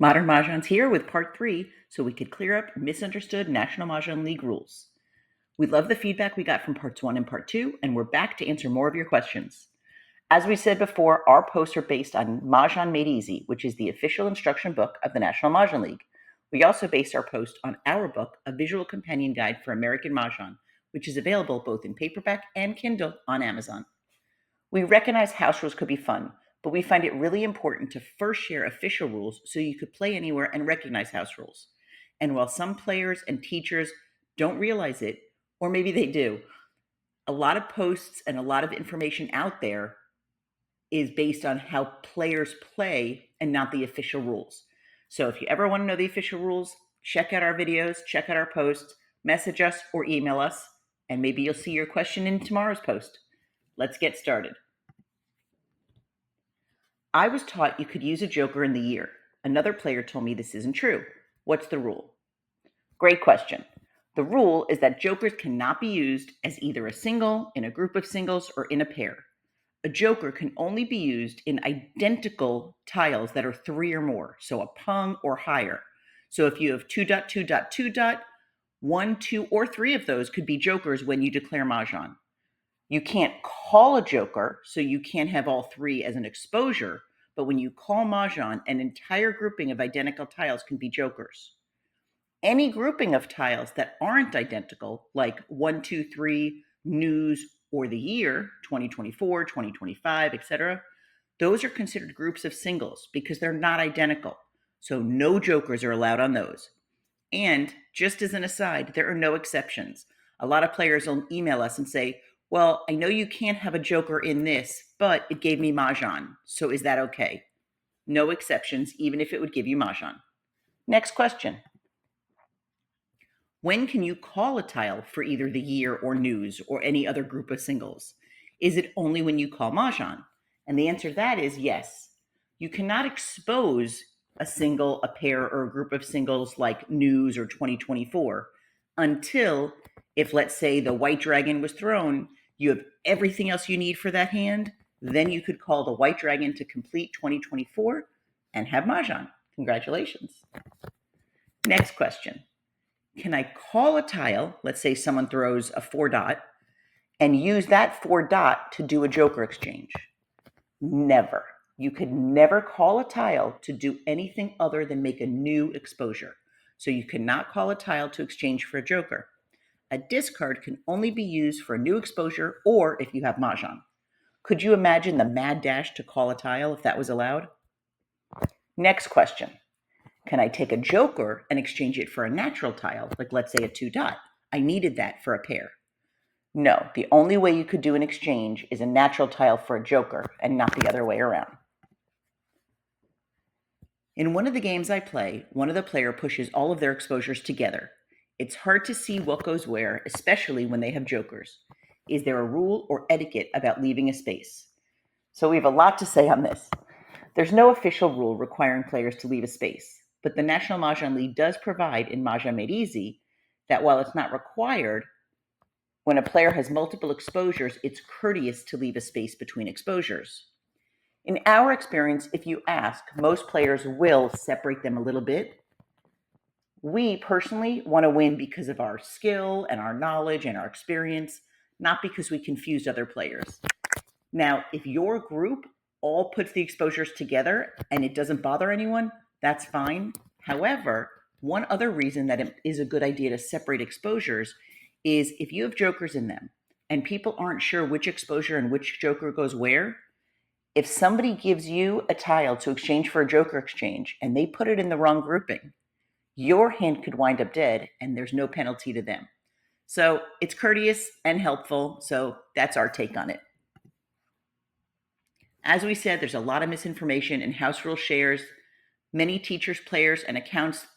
Modern Mahjong's here with part 3 so we could clear up misunderstood National Mah Jongg League rules. We love the feedback we got from parts 1 and part 2, and we're back to answer more of your questions. As we said before, our posts are based on Mahjong Made Easy, which is the official instruction book of the National Mah Jongg League. We also based our post on our book, A Visual Companion Guide for American Mahjong, which is available both in paperback and Kindle on Amazon. We recognize house rules could be fun, but we find it really important to first share official rules so you could play anywhere and recognize house rules. And while some players and teachers don't realize it, or maybe they do, a lot of posts and a lot of information out there is based on how players play and not the official rules. So if you ever want to know the official rules, check out our videos, check out our posts, message us or email us, and maybe you'll see your question in tomorrow's post. Let's get started. I was taught you could use a joker in the year. Another player told me this isn't true. What's the rule? Great question. The rule is that jokers cannot be used as either a single, in a group of singles, or in a pair. A joker can only be used in identical tiles that are 3 or more, so a pung or higher. So if you have 2.2.2. 1, 2, or 3 of those could be jokers when you declare Mahjong. You can't call a joker, so you can't have all 3 as an exposure, but when you call Mahjong, an entire grouping of identical tiles can be jokers. Any grouping of tiles that aren't identical, like 1, 2, 3, news, or the year, 2024, 2025, etc., those are considered groups of singles because they're not identical. So no jokers are allowed on those. And just as an aside, there are no exceptions. A lot of players will email us and say, well, I know you can't have a joker in this, but it gave me Mahjong. So is that okay? No exceptions, even if it would give you Mahjong. Next question. When can you call a tile for either the year or news or any other group of singles? Is it only when you call Mahjong? And the answer to that is yes. You cannot expose a single, a pair, or a group of singles like news or 2024 until, if let's say the white dragon was thrown, you have everything else you need for that hand, then you could call the white dragon to complete 2024 and have Mahjong. Congratulations. Next question. Can I call a tile, let's say someone throws a 4. And use that 4 to do a joker exchange? Never. You could never call a tile to do anything other than make a new exposure. So you cannot call a tile to exchange for a joker. A discard can only be used for a new exposure or if you have Mahjong. Could you imagine the mad dash to call a tile if that was allowed? Next question. Can I take a joker and exchange it for a natural tile, like let's say a 2. I needed that for a pair. No, the only way you could do an exchange is a natural tile for a joker and not the other way around. In one of the games I play, one of the players pushes all of their exposures together. It's hard to see what goes where, especially when they have jokers. Is there a rule or etiquette about leaving a space? So we have a lot to say on this. There's no official rule requiring players to leave a space, but the National Mah Jongg League does provide in Mahjong Made Easy that while it's not required, when a player has multiple exposures, it's courteous to leave a space between exposures. In our experience, if you ask, most players will separate them a little bit. We personally want to win because of our skill and our knowledge and our experience, not because we confused other players. Now, if your group all puts the exposures together and it doesn't bother anyone, that's fine. However, one other reason that it is a good idea to separate exposures is if you have jokers in them and people aren't sure which exposure and which joker goes where, if somebody gives you a tile to exchange for a joker exchange and they put it in the wrong grouping, your hand could wind up dead and there's no penalty to them. So it's courteous and helpful. So that's our take on it. As we said, there's a lot of misinformation in house rule shares. Many teachers, players, and accounts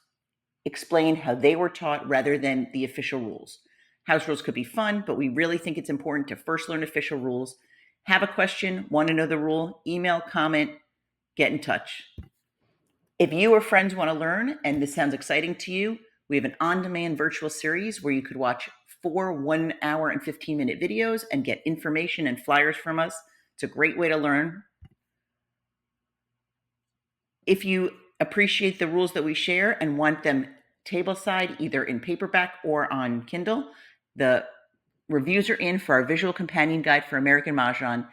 explain how they were taught rather than the official rules. House rules could be fun, but we really think it's important to first learn official rules. Have a question, want to know the rule, email, comment, get in touch. If you or friends want to learn and this sounds exciting to you, we have an on-demand virtual series where you could watch 4 1-hour and 15-minute videos and get information and flyers from us. It's a great way to learn. If you appreciate the rules that we share and want them tableside either in paperback or on Kindle, the reviews are in for our visual companion guide for American Mahjong.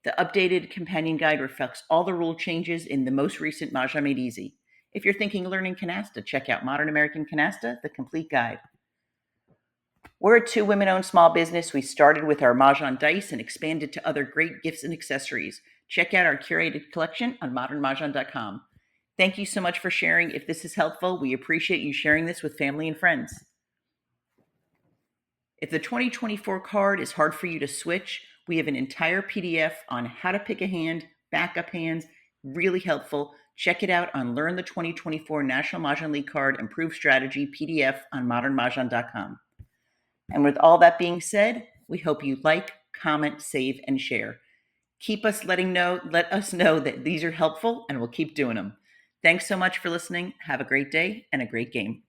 The updated companion guide reflects all the rule changes in the most recent Mahjong Made Easy. If you're thinking of learning Canasta, check out Modern American Canasta, the complete guide. We're a 2 women-owned small business. We started with our Mahjong dice and expanded to other great gifts and accessories. Check out our curated collection on modernmahjong.com. Thank you so much for sharing. If this is helpful, we appreciate you sharing this with family and friends. If the 2024 card is hard for you to switch, we have an entire PDF on how to pick a hand, backup hands, really helpful. Check it out on Learn the 2024 National Mah Jongg League Card Improved Strategy PDF on modernmahjong.com. And with all that being said, we hope you like, comment, save, and share. Let us know that these are helpful, and we'll keep doing them. Thanks so much for listening. Have a great day and a great game.